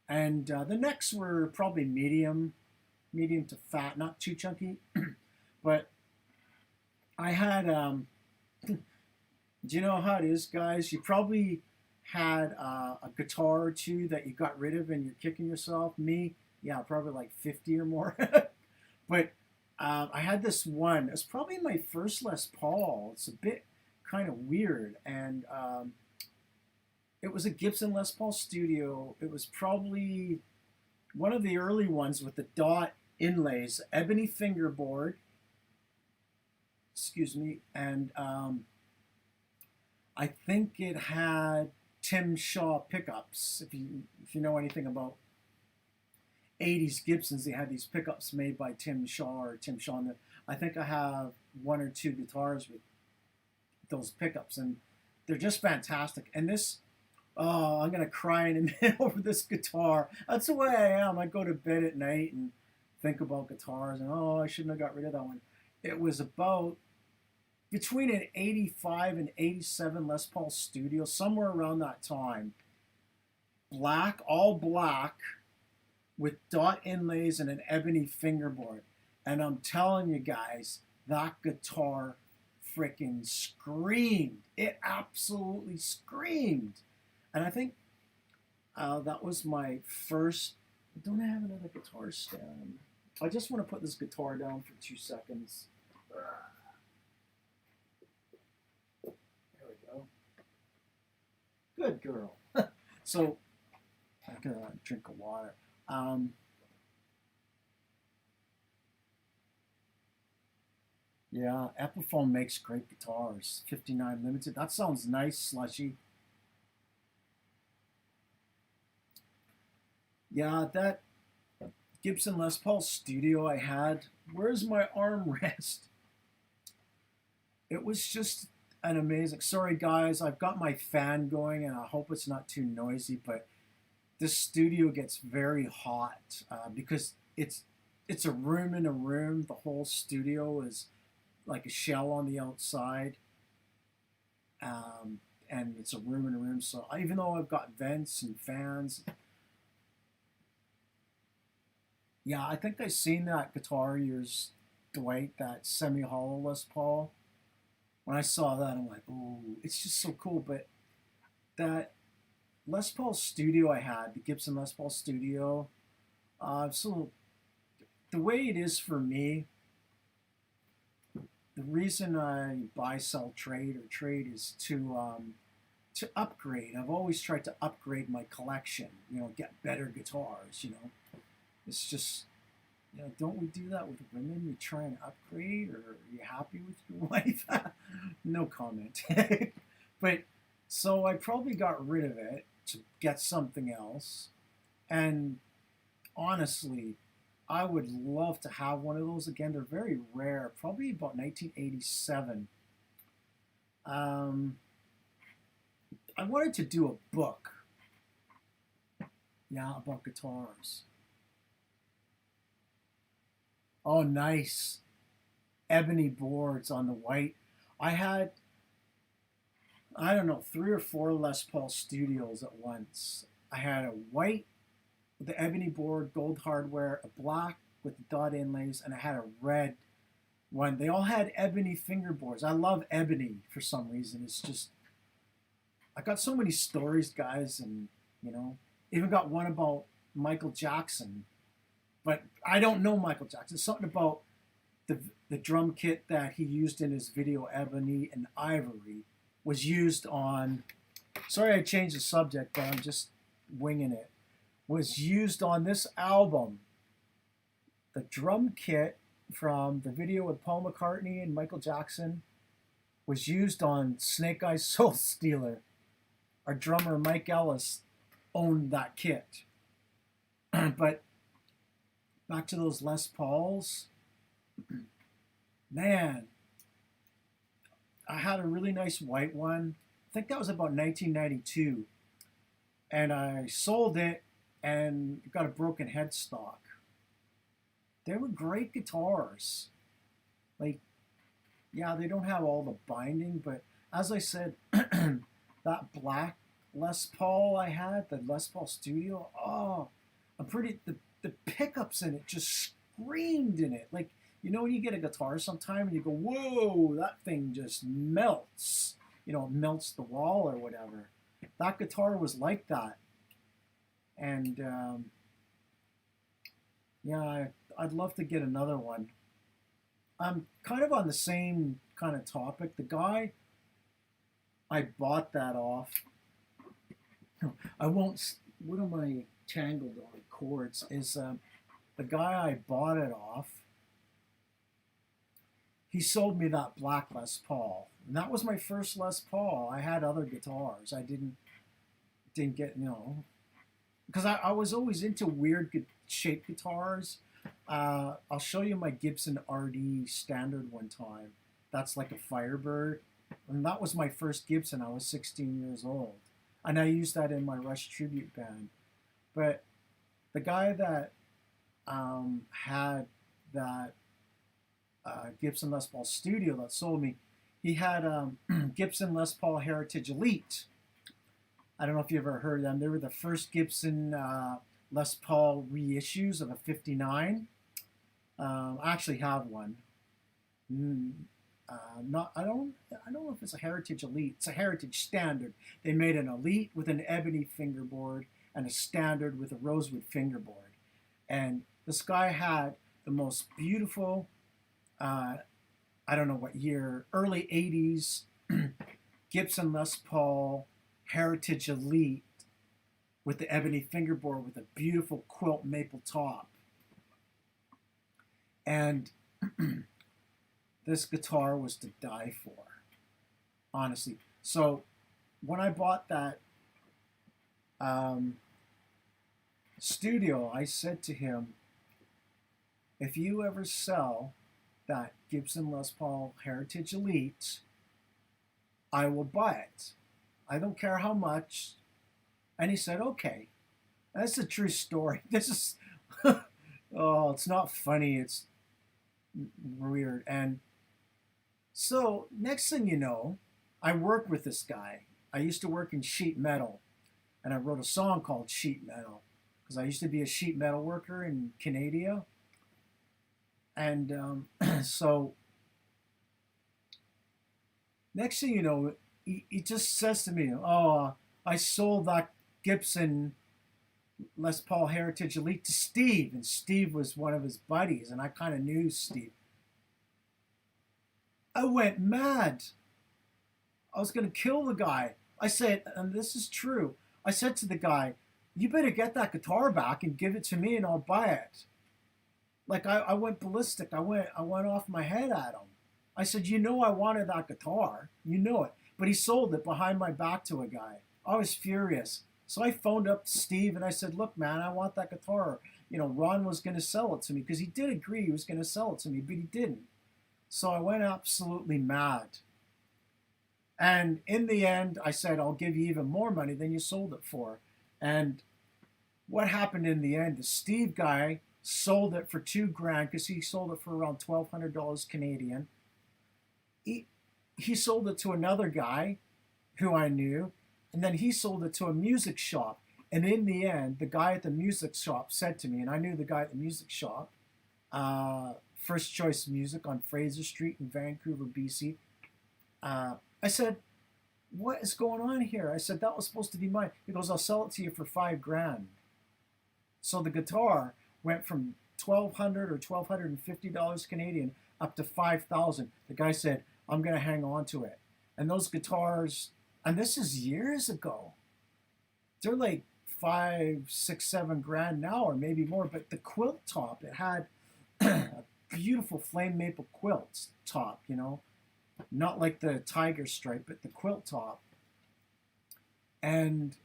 A: and the necks were probably medium to fat, not too chunky. But I had, do you know how it is, guys? You probably had a guitar or two that you got rid of and you're kicking yourself. Me, yeah, probably like 50 or more. But I had this one. It's probably my first Les Paul. It's a bit kind of weird, and it was a Gibson Les Paul Studio. It was probably one of the early ones with the dot inlays, ebony fingerboard. Excuse me, and I think it had Tim Shaw pickups. If you know anything about 80s Gibsons, they had these pickups made by Tim Shaw or Tim Shaw. I think I have one or two guitars with those pickups, and they're just fantastic. And this, oh, I'm gonna cry in a minute over this guitar. That's the way I am. I go to bed at night and think about guitars, and oh, I shouldn't have got rid of that one. It was about between an 85 and 87 Les Paul Studio, somewhere around that time. Black, all black, with dot inlays and an ebony fingerboard. And I'm telling you guys, that guitar freaking screamed. It absolutely screamed. And I think that was my first. Don't I have another guitar stand? I just want to put this guitar down for 2 seconds. There we go. Good girl. So, I'm going to drink of water. Yeah, Epiphone makes great guitars. 59 Limited. That sounds nice, Slushy. Yeah, that Gibson Les Paul Studio I had. Where's my armrest? It was just an amazing. Sorry, guys, I've got my fan going, and I hope it's not too noisy, but this studio gets very hot because it's a room in a room. The whole studio is like a shell on the outside, and it's a room in a room. So even though I've got vents and fans, yeah, I think I've seen that guitar of yours, Dwight, that semi-hollow Les Paul. When I saw that, I'm like, oh, it's just so cool. But that Les Paul studio I had, the Gibson Les Paul studio, so the way it is for me, the reason I buy, sell, trade, or trade is to upgrade. I've always tried to upgrade my collection. Get better guitars. It's just, don't we do that with women? You try and upgrade, or are you happy with your wife? No comment. But so I probably got rid of it to get something else. And honestly, I would love to have one of those again. They're very rare, probably about 1987. I wanted to do a book, yeah, about guitars. Oh, nice. Ebony boards on the white. I had, I don't know, 3 or 4 Les Paul studios at once. I had a white with the ebony board, gold hardware, a black with the dot inlays, and I had a red one. They all had ebony fingerboards. I love ebony for some reason. It's just, I got so many stories, guys, and, even got one about Michael Jackson. But I don't know Michael Jackson. Something about the drum kit that he used in his video, Ebony and Ivory, was used on. Sorry I changed the subject, but I'm just winging it. Was used on this album. The drum kit from the video with Paul McCartney and Michael Jackson was used on Snake Eyes Soul Stealer. Our drummer Mike Ellis owned that kit. But back to those Les Pauls. Man, I had a really nice white one. I think that was about 1992. And I sold it and got a broken headstock. They were great guitars. Like, yeah, they don't have all the binding, but as I said, that black Les Paul I had, the Les Paul Studio, oh, the pickups in it just screamed in it. Like, when you get a guitar sometime and you go, whoa, that thing just melts. Melts the wall or whatever. That guitar was like that. And, yeah, I'd love to get another one. I'm kind of on the same kind of topic. The guy I bought that off, I won't, what am I tangled on chords, is the guy I bought it off, he sold me that black Les Paul. And that was my first Les Paul. I had other guitars. I didn't get, because I was always into weird shaped guitars. I'll show you my Gibson RD Standard one time. That's like a Firebird. And that was my first Gibson. I was 16 years old. And I used that in my Rush tribute band. But the guy that had that Gibson Les Paul Studio that sold me, he had Gibson Les Paul Heritage Elite. I don't know if you ever heard of them. They were the first Gibson Les Paul reissues of a 59. I actually have one. I don't know if it's a Heritage Elite. It's a Heritage Standard. They made an Elite with an ebony fingerboard and a Standard with a rosewood fingerboard. And this guy had the most beautiful, I don't know what year, early 80s Gibson Les Paul Heritage Elite with the ebony fingerboard with a beautiful quilt maple top. And this guitar was to die for, honestly. So when I bought that studio, I said to him, if you ever sell that Gibson Les Paul Heritage Elite, I will buy it. I don't care how much. And he said, okay. That's a true story. This is, oh, it's not funny. It's weird. And so, next thing you know, I worked with this guy. I used to work in sheet metal, and I wrote a song called Sheet Metal because I used to be a sheet metal worker in Canada. And so, next thing you know, he just says to me, "Oh, I sold that Gibson Les Paul Heritage Elite to Steve," and Steve was one of his buddies, and I kind of knew Steve. I went mad. I was going to kill the guy. I said, and this is true, I said to the guy, "You better get that guitar back and give it to me and I'll buy it." Like I went ballistic. I went off my head at him. I said, "You know I wanted that guitar. You know it." But he sold it behind my back to a guy. I was furious. So I phoned up Steve and I said, "Look, man, I want that guitar." Ron was going to sell it to me because he did agree he was going to sell it to me, but he didn't. So I went absolutely mad. And in the end, I said, "I'll give you even more money than you sold it for." And what happened in the end, the Steve guy sold it for 2 grand because he sold it for around $1,200 Canadian. He sold it to another guy who I knew, and then he sold it to a music shop. And in the end, the guy at the music shop said to me, and I knew the guy at the music shop, First Choice Music on Fraser Street in Vancouver, BC. I said, "What is going on here?" I said, "That was supposed to be mine." He goes, "I'll sell it to you for 5 grand." So the guitar went from $1,200 or $1,250 Canadian up to 5,000. The guy said, "I'm going to hang on to it." And those guitars, and this is years ago, they're like 5, 6, 7 grand now, or maybe more. But the quilt top, it had a beautiful flame maple quilt top, not like the tiger stripe, but the quilt top. And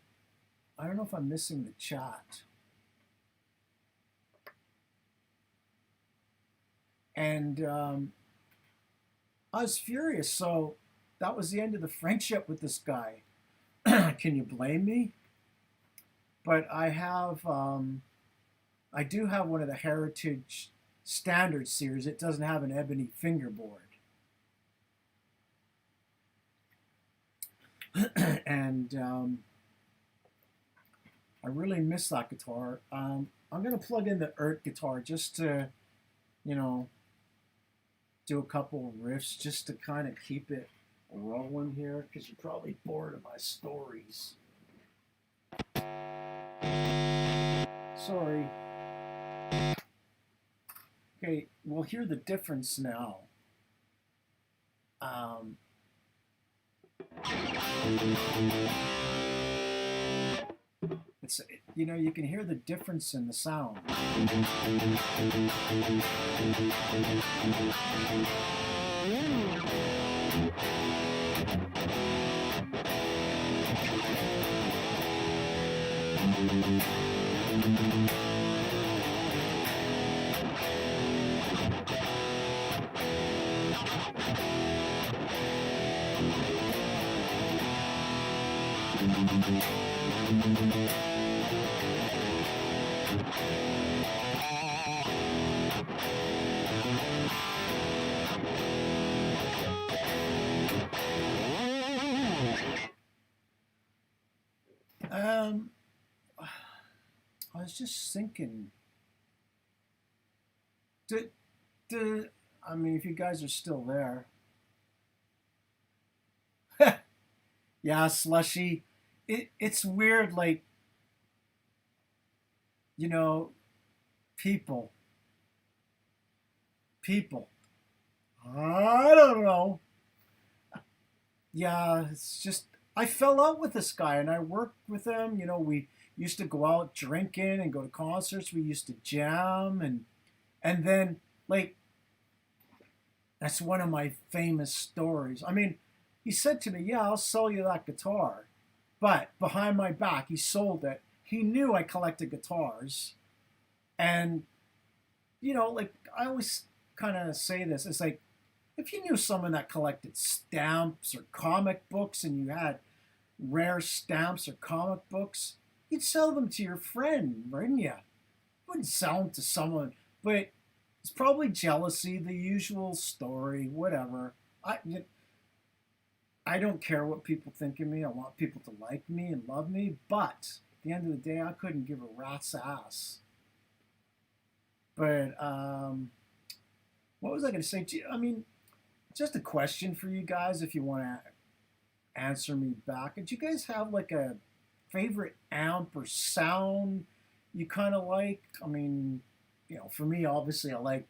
A: I don't know if I'm missing the chat. And I was furious. So that was the end of the friendship with this guy. Can you blame me? But I do have one of the Heritage Standard series. It doesn't have an ebony fingerboard. And I really miss that guitar. I'm going to plug in the Ert guitar just to, do a couple of riffs just to kind of keep it rolling here because you're probably bored of my stories. Sorry. Okay, we'll hear the difference now. It's, you can hear the difference in the sound. I was just thinking, I mean, if you guys are still there. Yeah, Slushy. It's weird, like, people. People. I don't know. Yeah, it's just, I fell out with this guy and I worked with him. We used to go out drinking and go to concerts. We used to jam and then, like, that's one of my famous stories. I mean, he said to me, "Yeah, I'll sell you that guitar." But behind my back, he sold it. He knew I collected guitars. And, like, I always kind of say this. It's like, if you knew someone that collected stamps or comic books and you had rare stamps or comic books, You'd sell them to your friend, wouldn't you? You wouldn't sell them to someone, but it's probably jealousy, the usual story, whatever. I don't care what people think of me. I want people to like me and love me, but at the end of the day, I couldn't give a rat's ass. But what was I going to say? I mean, just a question for you guys if you want to answer me back. Did you guys have like a favorite amp or sound you kind of like? I mean, for me, obviously, I like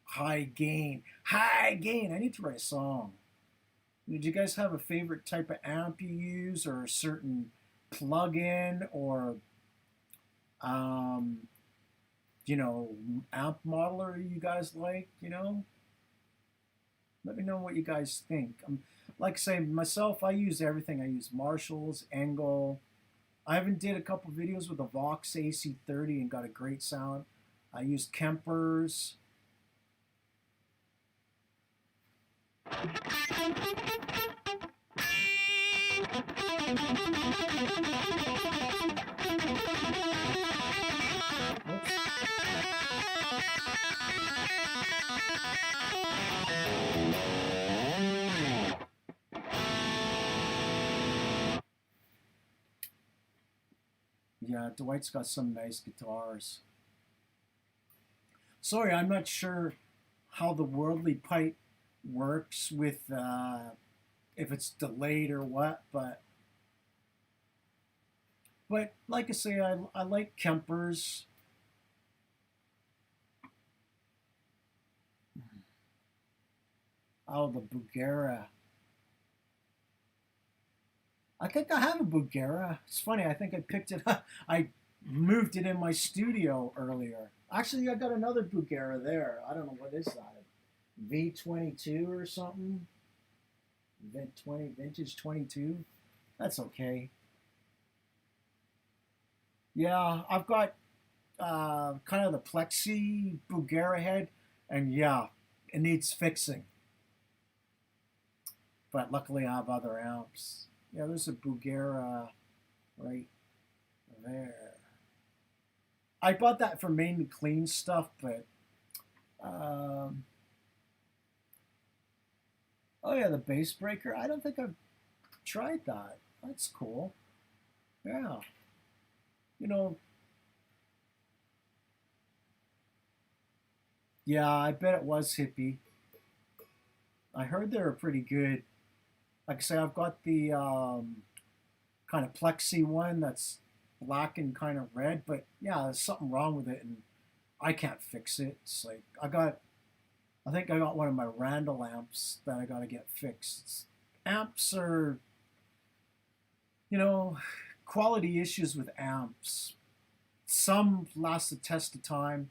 A: high gain. High gain. I need to write a song. Did you guys have a favorite type of amp you use, or a certain plug-in, or um, amp modeler you guys like? Let me know what you guys think. Like I say, myself, I use everything. I use Marshalls, Engel. I even did a couple videos with a Vox AC30 and got a great sound. I used Kempers. Yeah, Dwight's got some nice guitars. Sorry, I'm not sure how the worldly pipe works with if it's delayed or what, but like I say, I like Kempers. Oh, the Bugera. I think I have a Bugera. It's funny. I think I picked it up. I moved it in my studio earlier. Actually, I got another Bugera there. I don't know what is that. V22 or something. Vintage 22. That's okay. Yeah, I've got kind of the plexi Bugera head, and yeah, it needs fixing. But luckily, I have other amps. Yeah, there's a Bugera right there. I bought that for mainly clean stuff, but um, oh yeah, the bass breaker. I don't think I've tried that. That's cool. Yeah, you know, yeah, I bet it was hippie. I heard they were pretty good. Like I say, I've got the kind of plexi one that's black and kind of red, but yeah, there's something wrong with it, and I can't fix it. It's like I think I got one of my Randall amps that I got to get fixed. Amps are, you know, quality issues with amps. Some last the test of time.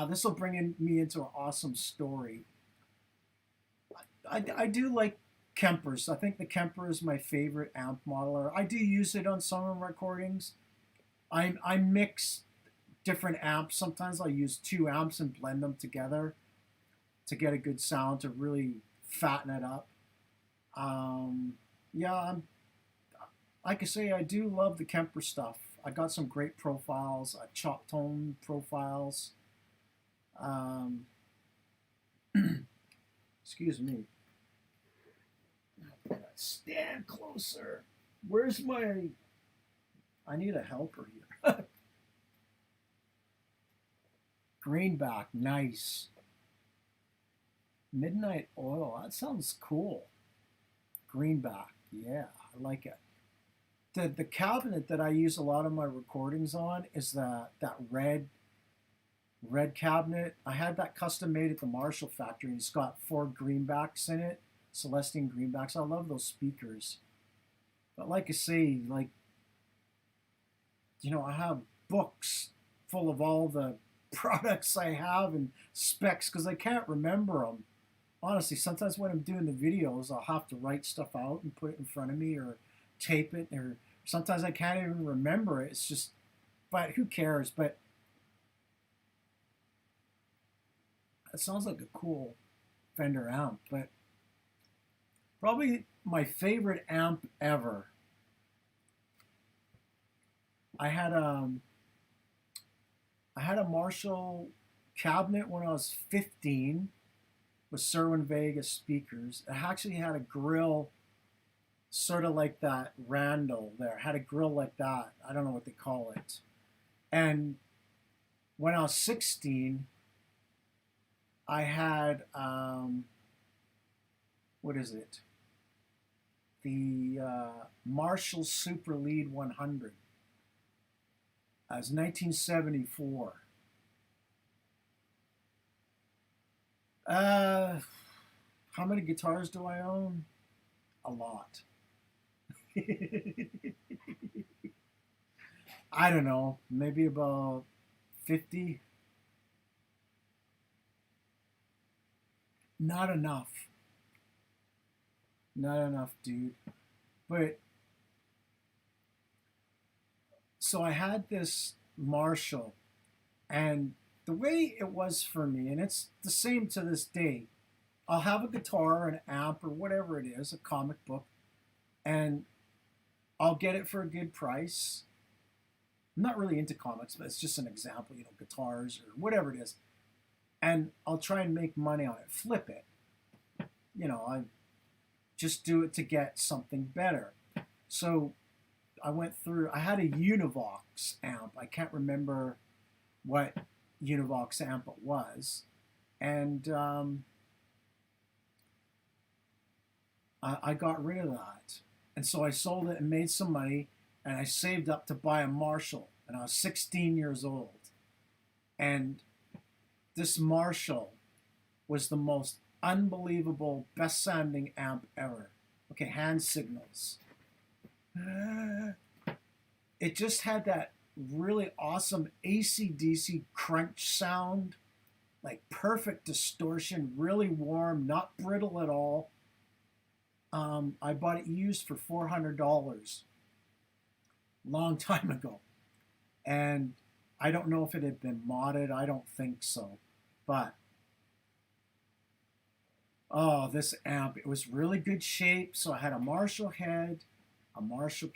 A: This will me into an awesome story. I do like Kempers. I think the Kemper is my favorite amp modeler. I do use it on some of my recordings. I mix different amps. Sometimes I'll use two amps and blend them together to get a good sound to really fatten it up. Yeah, like I say, I do love the Kemper stuff. I got some great profiles, chop tone profiles. Um, excuse me. Stand closer. Where's my? I need a helper here. Greenback, nice. Midnight oil. That sounds cool. Greenback, yeah, I like it. The cabinet that I use a lot of my recordings on is that red cabinet. I had that custom made at the Marshall factory. It's got 4 greenbacks in it, Celestine greenbacks. I love those speakers. But like I say, like I have books full of all the products I have and specs because I can't remember them. Honestly, sometimes when I'm doing the videos, I'll have to write stuff out and put it in front of me or tape it, or sometimes I can't even remember it. It's just, but who cares? But it sounds like a cool Fender amp, but probably my favorite amp ever I had I had a Marshall cabinet when I was 15 with Serwin Vega speakers. It actually had a grill, sort of like that Randall there. It had a grill like that. I don't know what they call it. And when I was 16, I had what is it? The Marshall Super Lead 100. It was 1974. Uh, how many guitars do I own? A lot. I don't know, maybe about 50. Not enough. Not enough, dude. But so I had this Marshall, and the way it was for me, and it's the same to this day. I'll have a guitar, an amp, or whatever it is, a comic book, and I'll get it for a good price. I'm not really into comics, but it's just an example, guitars or whatever it is. And I'll try and make money on it, flip it. I just do it to get something better. So I had a Univox amp. I can't remember what Univox amp it was. And I got rid of that. And so I sold it and made some money, and I saved up to buy a Marshall. And I was 16 years old. And this Marshall was the most unbelievable, best sounding amp ever. Okay, hand signals. It just had that really awesome AC/DC crunch sound, like perfect distortion, really warm, not brittle at all. I bought it used for $400 long time ago. And I don't know if it had been modded. I don't think so. But, oh, this amp, it was really good shape. So I had a Marshall head, a Marshall